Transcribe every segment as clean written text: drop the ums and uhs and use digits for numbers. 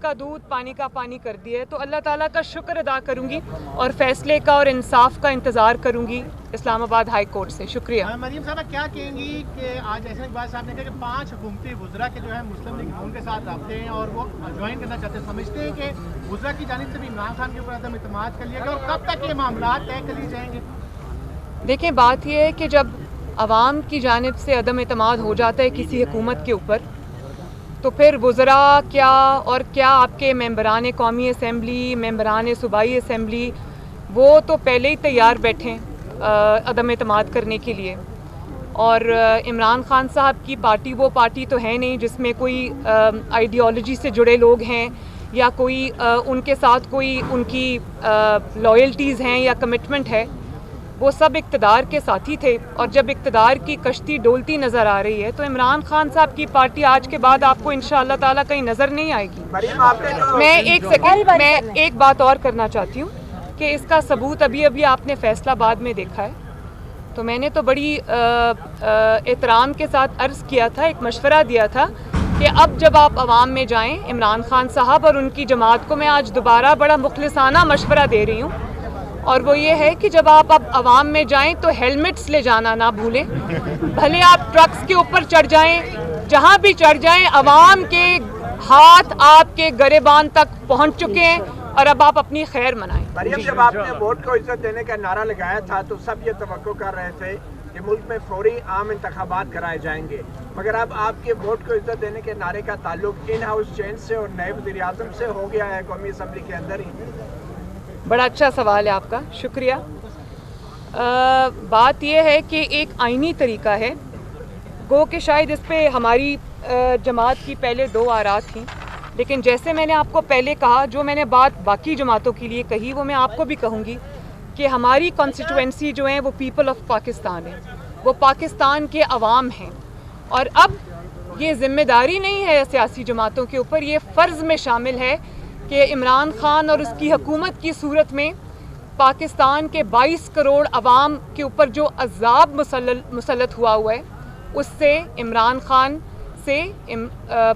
का दूध पानी का पानी कर दिया है, तो अल्लाह ताला का शुक्र अदा करूंगी और फैसले का और इंसाफ का इंतज़ार करूंगी इस्लामाबाद हाई कोर्ट से। शुक्रिया। मरीम साहब क्या कहेंगी कि आज ऐसे इकबाल साहब ने कहा कि 5 हुकूमती वज़रा के जो है मुस्लिम लीग नून के साथ रखते हैं और वो ज्वाइन करना चाहते हैं, समझते हैं कि वज़रा की जानिब से भी इमरान खान के ऊपर अदम इत्मीनाद कर लिया गया और कब तक ये मामला तय कर लिए जाएंगे? देखें, बात यह है कि जब आवाम की जानिब से अदम इत्मीनाद हो जाता है किसी हुकूमत के ऊपर, तो फिर वज़रा क्या और क्या आपके मेंबरान कौमी असम्बली, मेंबरान सूबाई असम्बली, वो तो पहले ही तैयार बैठे अदम इत्मीनाद करने के लिए। और इमरान खान साहब की पार्टी वो पार्टी तो है नहीं जिसमें कोई आइडियोलॉजी से जुड़े लोग हैं या कोई उनके साथ कोई उनकी लॉयल्टीज़ हैं या कमिटमेंट है। वो सब इक़्तिदार के साथी थे और जब इक़्तिदार की कश्ती डोलती नज़र आ रही है तो इमरान खान साहब की पार्टी आज के बाद आपको इंशाअल्लाह ताला कहीं नज़र नहीं आएगी। मैं एक बात और करना चाहती हूँ कि इसका सबूत अभी अभी आपने फैसलाबाद में देखा है। तो मैंने तो बड़ी एहतराम के साथ अर्ज़ किया था, एक मशवरा दिया था कि अब जब आप अवाम में जाएँ, इमरान खान साहब और उनकी जमात को मैं आज दोबारा बड़ा मुखलिसाना मशवरा दे रही हूँ, और वो ये है कि जब आप अब अवाम में जाएं तो हेलमेट्स ले जाना ना भूलें। भले आप ट्रक्स के ऊपर चढ़ जाएं, जहां भी चढ़ जाएं, अवाम के हाथ आपके गरेबान तक पहुंच चुके हैं और अब आप अपनी खैर मनाएं। मरियम, जब आपने वोट को इज्जत देने का नारा लगाया था तो सब ये तवक्को कर रहे थे कि मुल्क में फौरी आम इंतखाबात कराए जाएंगे, मगर अब आपके वोट को इज्जत देने के नारे का ताल्लुक इन हाउस चेंज से और नए वज़ीर आज़म से हो गया है कौमी असम्बली के अंदर ही। बड़ा अच्छा सवाल है आपका, शुक्रिया। बात यह है कि एक आइनी तरीका है, गो कि शायद इस पे हमारी जमात की पहले 2 आरा थी, लेकिन जैसे मैंने आपको पहले कहा, जो मैंने बात बाकी जमातों के लिए कही वो मैं आपको भी कहूँगी कि हमारी कॉन्स्टिट्यूएंसी जो है वो पीपल ऑफ पाकिस्तान है, वो पाकिस्तान के अवाम हैं। और अब ये ज़िम्मेदारी नहीं है सियासी जमातों के ऊपर, ये फ़र्ज़ में शामिल है कि इमरान खान और उसकी हुकूमत की सूरत में पाकिस्तान के 22 करोड़ अवाम के ऊपर जो अज़ाब मुसल्लत हुआ है, उससे इमरान खान से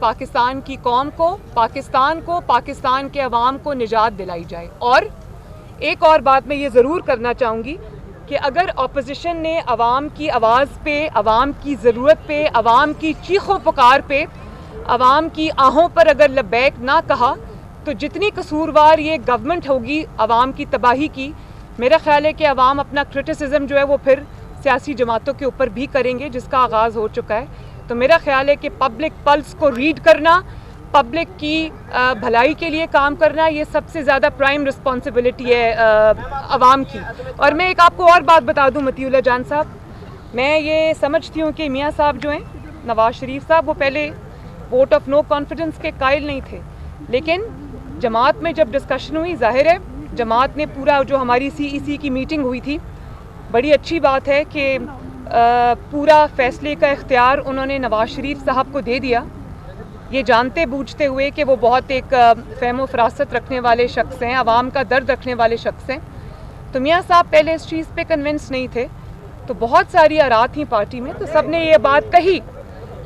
पाकिस्तान की कौम को, पाकिस्तान के अवाम को निजात दिलाई जाए। और एक और बात मैं ये ज़रूर करना चाहूँगी कि अगर अपोजिशन ने अवाम की आवाज़ पे, अवाम की ज़रूरत पे, अवाम की चीखों पुकार पे, अवाम की आहों पर अगर लबैक ना कहा, तो जितनी कसूरवार ये गवर्नमेंट होगी अवाम की तबाही की, मेरा ख्याल है कि अवाम अपना क्रिटिसिज्म जो है वो फिर सियासी जमातों के ऊपर भी करेंगे, जिसका आगाज़ हो चुका है। तो मेरा ख्याल है कि पब्लिक पल्स को रीड करना, पब्लिक की भलाई के लिए काम करना, ये सबसे ज़्यादा प्राइम रिस्पॉन्सिबिलिटी है अवाम की। और मैं एक आपको और बात बता दूँ मतीउल्ला जान साहब, मैं ये समझती हूँ कि मियाँ साहब जो हैं, नवाज़ शरीफ साहब, वो पहले वोट ऑफ नो कॉन्फिडेंस के कायल नहीं थे, लेकिन जमात में जब डिस्कशन हुई, जाहिर है जमात ने पूरा, जो हमारी CEC की मीटिंग हुई थी, बड़ी अच्छी बात है कि पूरा फ़ैसले का इख्तियार उन्होंने नवाज़ शरीफ साहब को दे दिया, ये जानते बूझते हुए कि वो बहुत एक फ़हम फ़रासत रखने वाले शख्स हैं, आवाम का दर्द रखने वाले शख्स हैं। तो मियाँ साहब पहले इस चीज़ पे कन्विंस नहीं थे, तो बहुत सारी आरा थी पार्टी में, तो सब ने ये बात कही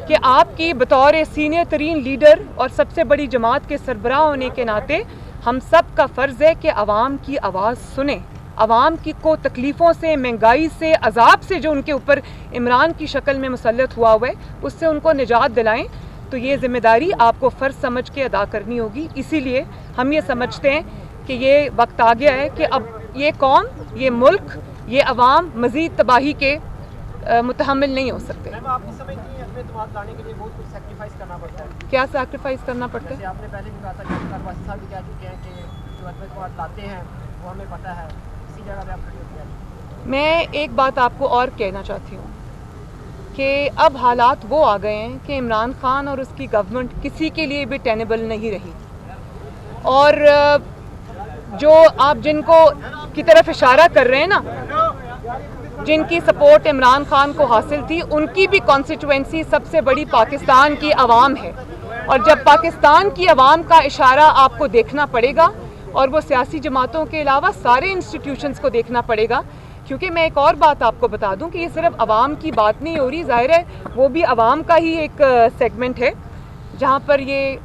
कि आपकी बतौर सीनियर तरीन लीडर और सबसे बड़ी जमात के सरबराह होने के नाते हम सब का फ़र्ज़ है कि आवाम की आवाज़ सुने, आवाम की को तकलीफ़ों से, महंगाई से, अजाब से जो उनके ऊपर इमरान की शक्ल में मुसल्लत हुआ है, उससे उनको निजात दिलाएं। तो ये ज़िम्मेदारी आपको फ़र्ज़ समझ के अदा करनी होगी। इसीलिए हम ये समझते हैं कि ये वक्त आ गया है कि अब ये कौम, ये मुल्क, ये अवाम मज़ीद तबाही के मुतहम्मिल नहीं हो सकते। लाने के लिए बहुत कुछ सैक्रिफाइस करना पड़ता है। क्या सैक्रिफाइस करना पड़ता है? आपने पहले भी कहा था कि कारवासी साहब भी कह चुके हैं कि जो अदम लाते हैं वो हमें पता है, इसी जगह पे आप खड़े होते हैं। मैं एक बात आपको और कहना चाहती हूँ कि अब हालात वो आ गए हैं कि इमरान खान और उसकी गवर्नमेंट किसी के लिए भी टेनेबल नहीं रही, और जो आप जिनको की तरफ इशारा कर रहे हैं ना, जिनकी सपोर्ट इमरान खान को हासिल थी, उनकी भी कॉन्स्टिट्यूएंसी सबसे बड़ी पाकिस्तान की आवाम है। और जब पाकिस्तान की आवाम का इशारा आपको देखना पड़ेगा, और वो सियासी जमातों के अलावा सारे इंस्टीट्यूशंस को देखना पड़ेगा, क्योंकि मैं एक और बात आपको बता दूं कि ये सिर्फ आवाम की बात नहीं हो रही, ज़ाहिर है वो भी आवाम का ही एक सेगमेंट है, जहाँ पर ये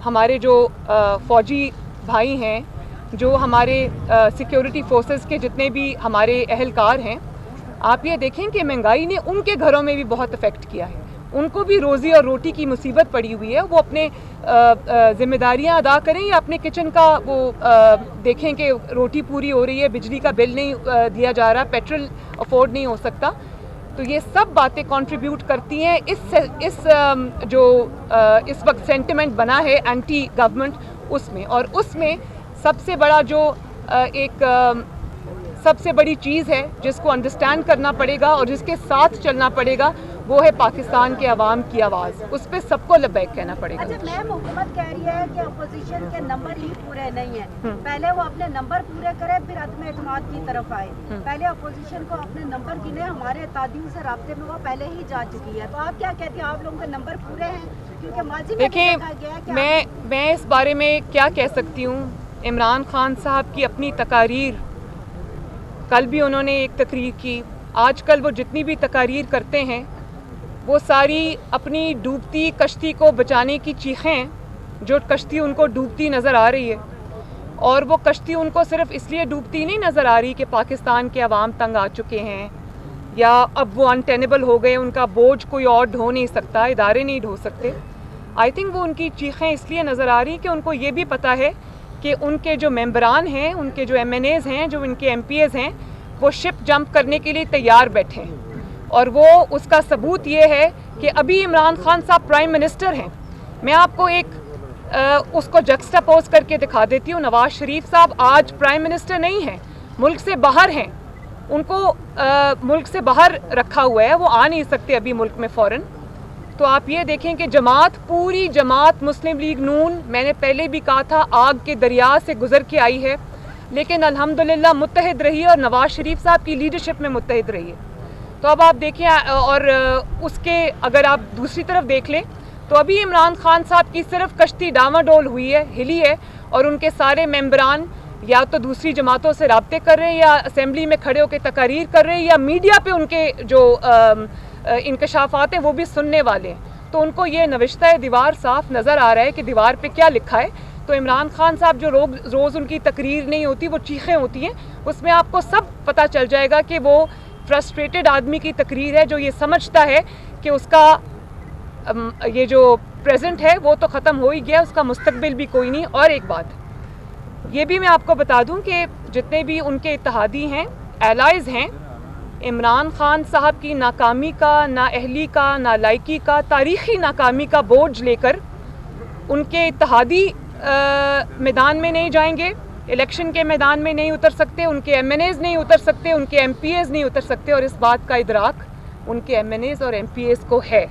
हमारे जो फ़ौजी भाई हैं, जो हमारे सिक्योरिटी फोर्सेस के जितने भी हमारे अहलकार हैं, आप ये देखें कि महंगाई ने उनके घरों में भी बहुत इफ़ेक्ट किया है। उनको भी रोज़ी और रोटी की मुसीबत पड़ी हुई है। वो अपने ज़िम्मेदारियाँ अदा करें या अपने किचन का वो देखें कि रोटी पूरी हो रही है, बिजली का बिल नहीं दिया जा रहा, पेट्रोल अफोर्ड नहीं हो सकता। तो ये सब बातें कंट्रीब्यूट करती हैं इस वक्त सेंटिमेंट बना है एंटी गवर्नमेंट उसमें। और उसमें सबसे बड़ा जो सबसे बड़ी चीज़ है जिसको अंडरस्टैंड करना पड़ेगा और जिसके साथ चलना पड़ेगा, वो है पाकिस्तान के अवाम की आवाज़। उस पर सबको लब्बैक कहना पड़ेगा। अच्छा मैम, हुकूमत कह रही है कि अपोजिशन के नंबर ही पूरे नहीं हैं। पहले वो अपने नंबर पूरे करे फिर अदम एतमाद की तरफ आए। पहले अपोजिशन को अपने नंबर गिने। हमारे तादीन से राब्ते में वो पहले ही जा चुकी है। तो आप क्या कहती हैं, आप लोगों के नंबर पूरे हैं? क्योंकि माजी में देखिए, देखा गया है कि मैं इस बारे में क्या कह सकती हूँ। इमरान खान साहब की अपनी तकारीर, कल भी उन्होंने एक तकरीर की, आजकल वो जितनी भी तकारीर करते हैं वो सारी अपनी डूबती कश्ती को बचाने की चीखें, जो कश्ती उनको डूबती नज़र आ रही है। और वो कश्ती उनको सिर्फ इसलिए डूबती नहीं नज़र आ रही कि पाकिस्तान के अवाम तंग आ चुके हैं या अब वो अनटेनेबल हो गए, उनका बोझ कोई और ढो नहीं सकता, इदारे नहीं ढो सकते। आई थिंक वो उनकी चीखें इसलिए नज़र आ रही कि उनको ये भी पता है कि उनके जो मेंबरान हैं, उनके जो MNAs हैं, जो उनके MPs हैं, वो शिप जंप करने के लिए तैयार बैठे हैं। और वो उसका सबूत ये है कि अभी इमरान खान साहब प्राइम मिनिस्टर हैं। मैं आपको एक उसको जक्स्टापोज करके दिखा देती हूँ। नवाज शरीफ साहब आज प्राइम मिनिस्टर नहीं हैं, मुल्क से बाहर हैं। उनको मुल्क से बाहर रखा हुआ है, वो आ नहीं सकते अभी मुल्क में फ़ौरन। तो आप ये देखें कि जमात, पूरी जमात मुस्लिम लीग नून, मैंने पहले भी कहा था, आग के दरिया से गुजर के आई है, लेकिन अल्हम्दुलिल्लाह मुत्तहिद रही है और नवाज शरीफ साहब की लीडरशिप में मुत्तहिद रही है। तो अब आप देखिए, और उसके अगर आप दूसरी तरफ देख लें तो अभी इमरान खान साहब की सिर्फ कश्ती डामाडोल हुई है, हिली है, और उनके सारे मेंबरान या तो दूसरी जमातों से राब्ते कर रहे हैं या असेंबली में खड़े होकर तकारीर कर रहे हैं या मीडिया पे उनके जो इंकशाफात हैं वो भी सुनने वाले हैं। तो उनको ये नविश्ता दीवार साफ नज़र आ रहा है कि दीवार पे क्या लिखा है। तो इमरान खान साहब जो रोज़ उनकी तकरीर नहीं होती, वो चीखें होती हैं, उसमें आपको सब पता चल जाएगा कि वो फ्रस्ट्रेटेड आदमी की तकरीर है जो ये समझता है कि उसका ये जो प्रेजेंट है वो तो ख़त्म हो ही गया, उसका मुस्तकबिल भी कोई नहीं। और एक बात ये भी मैं आपको बता दूं कि जितने भी उनके इत्तेहादी हैं, एलाइज़ हैं, इमरान खान साहब की नाकामी का, नाअहली का, नालायकी का, तारीख़ी नाकामी का बोझ लेकर उनके इत्तेहादी मैदान में नहीं जाएंगे, इलेक्शन के मैदान में नहीं उतर सकते, उनके MNAs नहीं उतर सकते, उनके MPs नहीं उतर सकते। और इस बात का इदराक उनके MNAs और MPs को है।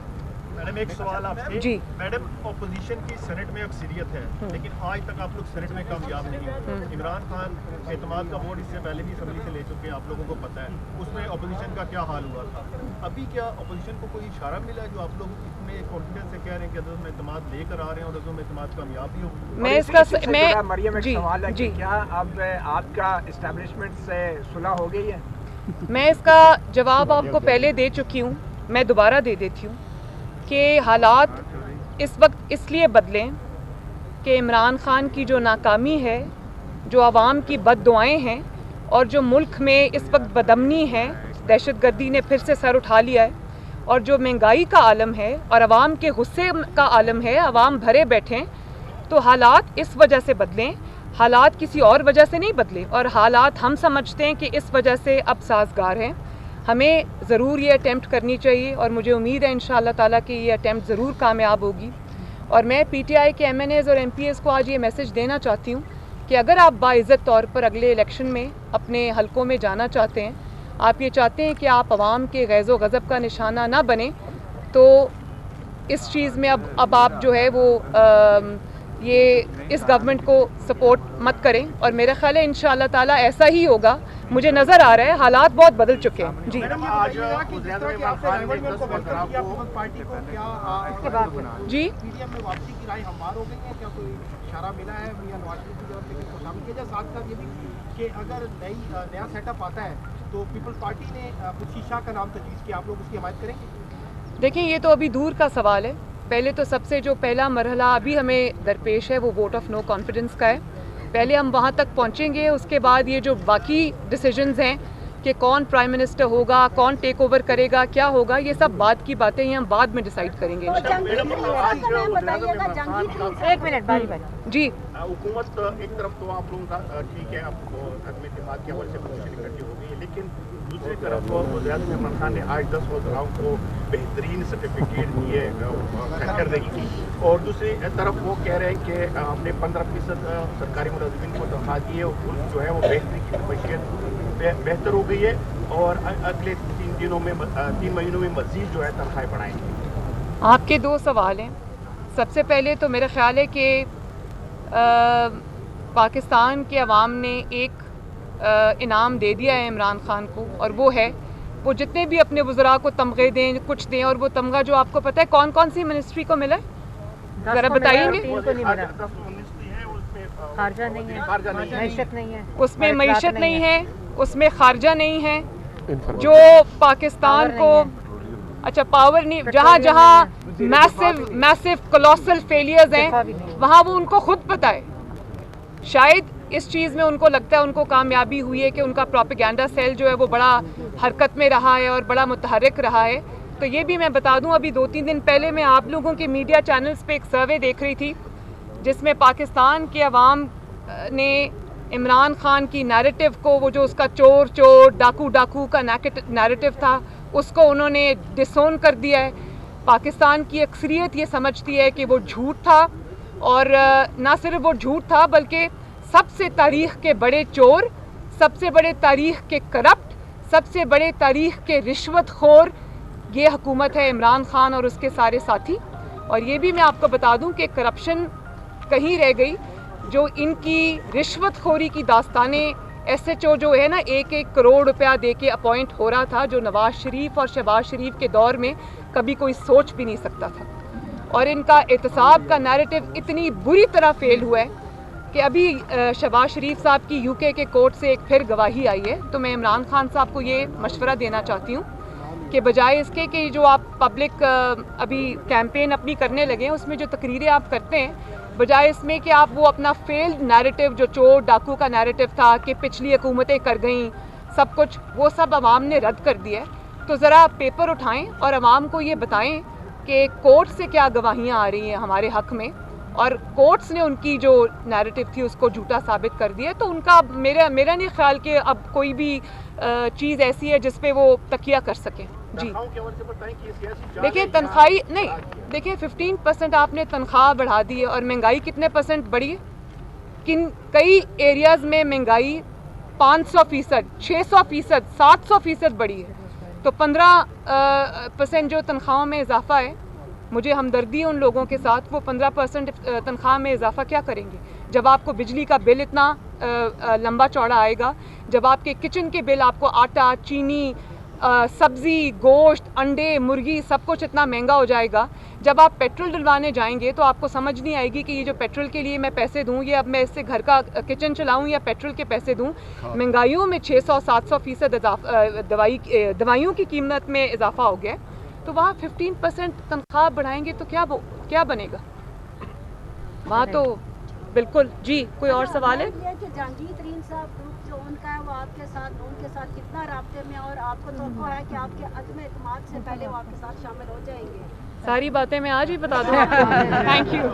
मैडम एक सवाल आपसे जी। मैडम, ऑपोजिशन की सेनेट में अक्सरियत है, लेकिन आज तक आप लोग सेनेट में कामयाब नहीं हुए। इमरान खान एतमाद का वोट इससे पहले भी असेंबली से ले चुके हैं, आप लोगों को पता है, उसमें ऑपोजिशन का क्या हाल हुआ था। अभी क्या ऑपोजिशन को कोई इशारा मिला है जो आप लोग इतने कॉन्फिडेंस से कह रहे हैं कि अदम एतमाद लेकर आ रहे हैं और अदम एतमाद कामयाब भी हो? मैं इसका मरियम, एक जी सवाल है कि जी क्या अब आपका एस्टेब्लिशमेंट से सुलह हो गई है? मैं इसका जवाब आपको पहले दे चुकी हूँ, मैं दोबारा दे देती हूँ कि हालात इस वक्त इसलिए बदलें कि इमरान खान की जो नाकामी है, जो आवाम की बद्दुआएं हैं और जो मुल्क में इस वक्त बदअमनी है, दहशतगर्दी ने फिर से सर उठा लिया है, और जो महंगाई का आलम है और आवाम के गुस्से का आलम है, आवाम भरे बैठे हैं। तो हालात इस वजह से बदलें, हालात किसी और वजह से नहीं बदले। और हालात हम समझते हैं कि इस वजह से अब साजगार हैं। हमें ज़रूर ये अटैम्प्ट करनी चाहिए और मुझे उम्मीद है इंशाअल्लाह ताला कि ये अटैम्प्ट ज़रूर कामयाब होगी। और मैं PTI के MNAs और MPs को आज ये मैसेज देना चाहती हूँ कि अगर आप बाइज़्ज़त तौर पर अगले इलेक्शन में अपने हलकों में जाना चाहते हैं, आप ये चाहते हैं कि आप आवाम के गैज़ो गज़ब का निशाना ना बने, तो इस चीज़ में अब आप जो है वो ये इस गवर्नमेंट को सपोर्ट मत करें। और मेरा ख्याल है इंशाअल्लाह ताला ऐसा ही होगा। मुझे नज़र आ रहा है हालात बहुत बदल चुके हैं। जी मैडम, आज कि जिस तरह की आपने राइवल में उनको वेलकम किया पीपल्स पार्टी को, क्या इसके बाद जी PDM में वापसी की राय हमवार हो गई है? क्या कोई इशारा मिला है मियां नवाज शरीफ की तरफ से किसको शामिल किया जाए? साथ साथ ये भी कि अगर नया सेटअप आता है तो पीपल्स पार्टी ने खुशी शाह का नाम तजवीज़ किया, आप लोग उसकी हमायत करेंगे? देखिए, ये तो अभी दूर का सवाल है। پہلے تو سب سے جو پہلا مرحلہ ابھی ہمیں درپیش ہے وہ ووٹ آف نو کانفیڈنس کا ہے. پہلے ہم وہاں تک پہنچیں گے, اس کے بعد یہ جو باقی ڈیسیجنز ہیں کہ کون پرائم منسٹر ہوگا, کون ٹیک اوور کرے گا, کیا ہوگا, یہ سب بعد کی باتیں ہیں, ہم بعد میں ڈیسائیڈ کریں گے. ایک منٹ باری باری. جی حکومت ایک طرف تو آپ لوگوں کا ٹھیک ہے, اب عدم اعتماد کے حوالے سے پوزیشن اکٹھی ہو گئی ہے, لیکن دوسری طرف وزیر اعظم عمران خان نے آج 10 وزراؤں کو بہترین سرٹیفکیٹ دیے کارکردگی کی, اور دوسری طرف وہ کہہ رہے ہیں کہ ہم نے 15% سرکاری ملازمین کو تنخواہ دی ہے, جو ہے وہ بہتری کی معیشت بہتر ہو گئی ہے, اور اگلے 3 مہینوں میں مزید جو ہے تنخواہیں بڑھائیں گے. آپ کے 2 سوال ہیں. سب سے پہلے تو میرا خیال ہے کہ پاکستان کے عوام نے ایک انعام دے دیا ہے عمران خان کو, اور وہ ہے وہ جتنے بھی اپنے وزراء کو تمغے دیں, کچھ دیں, اور وہ تمغہ جو آپ کو پتہ ہے کون کون سی منسٹری کو ملا ہے, ذرا بتائیں گے. خارجہ نہیں ہے, معیشت نہیں ہے, اس میں معیشت نہیں ہے, اس میں خارجہ نہیں ہے, جو پاکستان کو اچھا پاور نہیں, جہاں جہاں میسو کولوسل فیلیئرز ہیں وہاں وہ ان کو خود پتہ ہے. شاید اس چیز میں ان کو لگتا ہے ان کو کامیابی ہوئی ہے کہ ان کا پروپیگنڈا سیل جو ہے وہ بڑا حرکت میں رہا ہے اور بڑا متحرک رہا ہے. تو یہ بھی میں بتا دوں, ابھی 2-3 دن پہلے میں آپ لوگوں کے میڈیا چینلز پہ ایک سروے دیکھ رہی تھی جس میں پاکستان کے عوام نے عمران خان کی نیریٹو کو, وہ جو اس کا چور چور ڈاکو ڈاکو کا نیریٹو تھا, اس کو انہوں نے ڈسون کر دیا ہے. پاکستان کی اکثریت یہ سمجھتی ہے کہ وہ جھوٹ تھا, اور نہ صرف وہ جھوٹ تھا بلکہ سب سے تاریخ کے بڑے چور, سب سے بڑے تاریخ کے کرپٹ, سب سے بڑے تاریخ کے رشوت خور یہ حکومت ہے عمران خان اور اس کے سارے ساتھی. اور یہ بھی میں آپ کو بتا دوں کہ کرپشن کہیں رہ گئی, جو ان کی رشوت خوری کی داستانیں, ایس ایچ او جو ہے نا 1-1 کروڑ روپیہ دے کے اپوائنٹ ہو رہا تھا, جو نواز شریف اور شہباز شریف کے دور میں کبھی کوئی سوچ بھی نہیں سکتا تھا. اور ان کا احتساب کا نیریٹو اتنی بری طرح فیل ہوا ہے کہ ابھی شہباز شریف صاحب کی یو کے کورٹ سے ایک پھر گواہی آئی ہے. تو میں عمران خان صاحب کو یہ مشورہ دینا چاہتی ہوں کہ بجائے اس کے کہ جو آپ پبلک ابھی کیمپین اپنی کرنے لگے ہیں, اس میں جو تقریریں آپ کرتے ہیں, بجائے اس میں کہ آپ وہ اپنا فیلڈ نیریٹو جو چور ڈاکو کا نیریٹو تھا کہ پچھلی حکومتیں کر گئیں سب کچھ, وہ سب عوام نے رد کر دیا ہے. تو ذرا پیپر اٹھائیں اور عوام کو یہ بتائیں کہ کورٹ سے کیا گواہیاں آ رہی ہیں ہمارے حق میں, اور کورٹس نے ان کی جو نیریٹو تھی اس کو جھوٹا ثابت کر دیا. تو ان کا میرا نہیں خیال کہ اب کوئی بھی چیز ایسی ہے جس پہ وہ تکیہ کر سکیں. جی دیکھیں تنخواہی نہیں, دیکھیں 15% آپ نے تنخواہ بڑھا دی ہے, اور مہنگائی کتنے % بڑھی ہے. کئی ایریاز میں مہنگائی 500%, 600%, 700% بڑھی ہے. تو 15% جو تنخواہوں میں اضافہ ہے, مجھے ہمدردی ہے ان لوگوں کے ساتھ, وہ 15% تنخواہ میں اضافہ کیا کریں گے جب آپ کو بجلی کا بل اتنا لمبا چوڑا آئے گا, جب آپ کے کچن کے بل, آپ کو آٹا, چینی, سبزی, گوشت, انڈے, مرغی سب کچھ اتنا مہنگا ہو جائے گا. جب آپ پیٹرول ڈلوانے جائیں گے تو آپ کو سمجھ نہیں آئے گی کہ یہ جو پیٹرول کے لیے میں پیسے دوں, یہ اب میں اس سے گھر کا کچن چلاؤں یا پیٹرول کے پیسے دوں. مہنگائیوں میں 600-700% دوائیوں کی قیمت میں اضافہ ہو گیا. تو وہاں 15% تنخواہ بڑھائیں گے تو کیا بنے گا وہاں. تو بالکل. جی کوئی اور سوال ہے؟ یہ کہ جہانگیر ترین صاحب گروپ جو ان کا ہے وہ آپ کے ساتھ کتنا رابطے میں, اور آپ کو توقع ہے کہ آپ کے عدم اعتماد سے پہلے وہ آپ کے ساتھ شامل ہو جائیں گے؟ ساری باتیں میں آج ہی بتا دوں. Thank you.